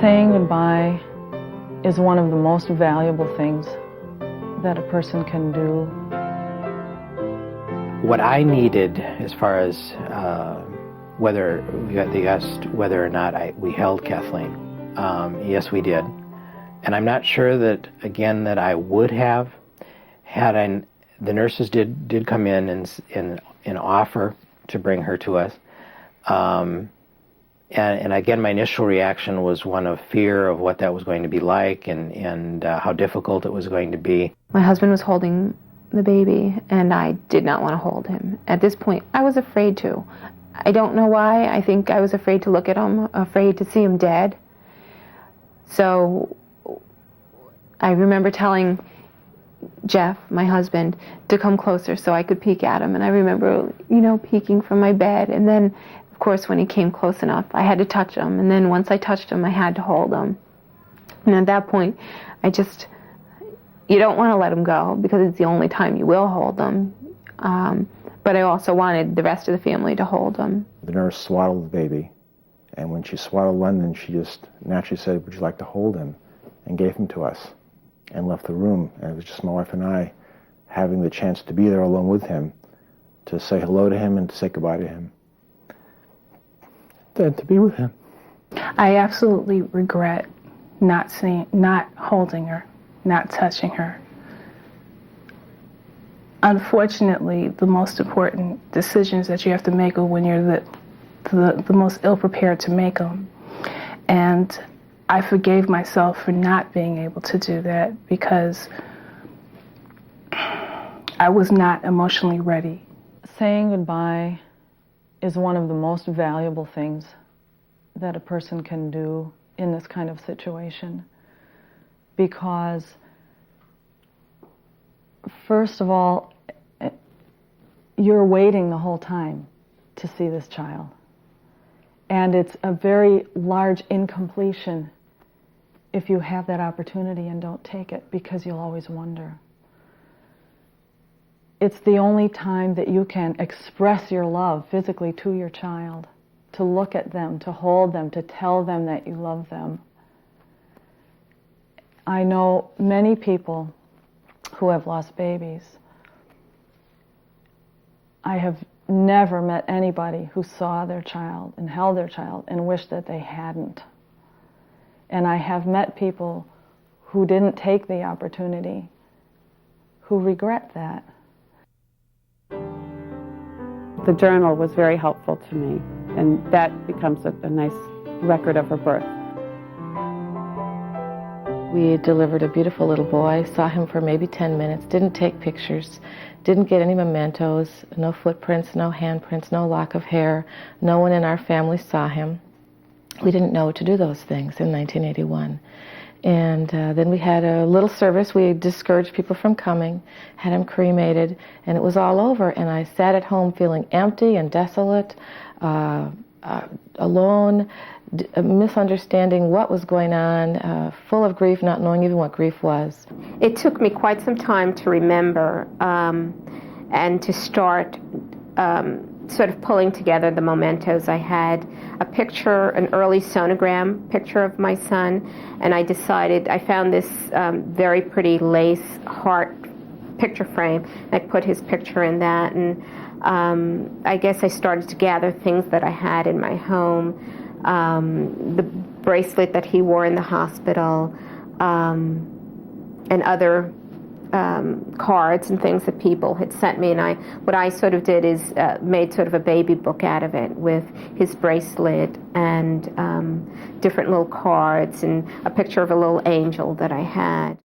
Saying goodbye is one of the most valuable things that a person can do. What I needed, as far as whether they asked whether or not we held Kathleen, yes, we did, and I'm not sure that that I would have had the nurses did come in and offer to bring her to us. And again, my initial reaction was one of fear of what that was going to be like and how difficult it was going to be. My husband was holding the baby, and I did not want to hold him. At this point, I was afraid to. I don't know why. I think I was afraid to look at him, afraid to see him dead. So I remember telling Jeff, my husband, to come closer so I could peek at him. And I remember, peeking from my bed. And then, of course, when he came close enough, I had to touch him. And then once I touched him, I had to hold him. And at that point, you don't want to let him go because it's the only time you will hold them. But I also wanted the rest of the family to hold him. The nurse swaddled the baby. And when she swaddled London, she just naturally said, "Would you like to hold him?" and gave him to us and left the room. And it was just my wife and I having the chance to be there alone with him, to say hello to him and to say goodbye to him. Then to be with him. I absolutely regret not holding her, not touching her. Unfortunately, the most important decisions that you have to make are when you're the most ill-prepared to make them. And I forgave myself for not being able to do that because I was not emotionally ready. Saying goodbye is one of the most valuable things that a person can do in this kind of situation, because first of all, you're waiting the whole time to see this child, and it's a very large incompletion if you have that opportunity and don't take it, because you'll always wonder. It's the only time that you can express your love physically to your child, to look at them, to hold them, to tell them that you love them. I know many people who have lost babies. I have never met anybody who saw their child and held their child and wished that they hadn't. And I have met people who didn't take the opportunity, who regret that. The journal was very helpful to me, and that becomes a nice record of her birth. We delivered a beautiful little boy, saw him for maybe 10 minutes, didn't take pictures, didn't get any mementos, no footprints, no handprints, no lock of hair. No one in our family saw him. We didn't know to do those things in 1981. And then we had a little service. We discouraged people from coming, had him cremated, and it was all over. And I sat at home feeling empty and desolate, alone, misunderstanding what was going on, full of grief, not knowing even what grief was. It took me quite some time to remember and to start sort of pulling together the mementos. I had a picture, an early sonogram picture of my son, and I found this very pretty lace heart picture frame. I put his picture in that, and I guess I started to gather things that I had in my home, the bracelet that he wore in the hospital, and other cards and things that people had sent me. And what I sort of did is made sort of a baby book out of it with his bracelet and different little cards and a picture of a little angel that I had.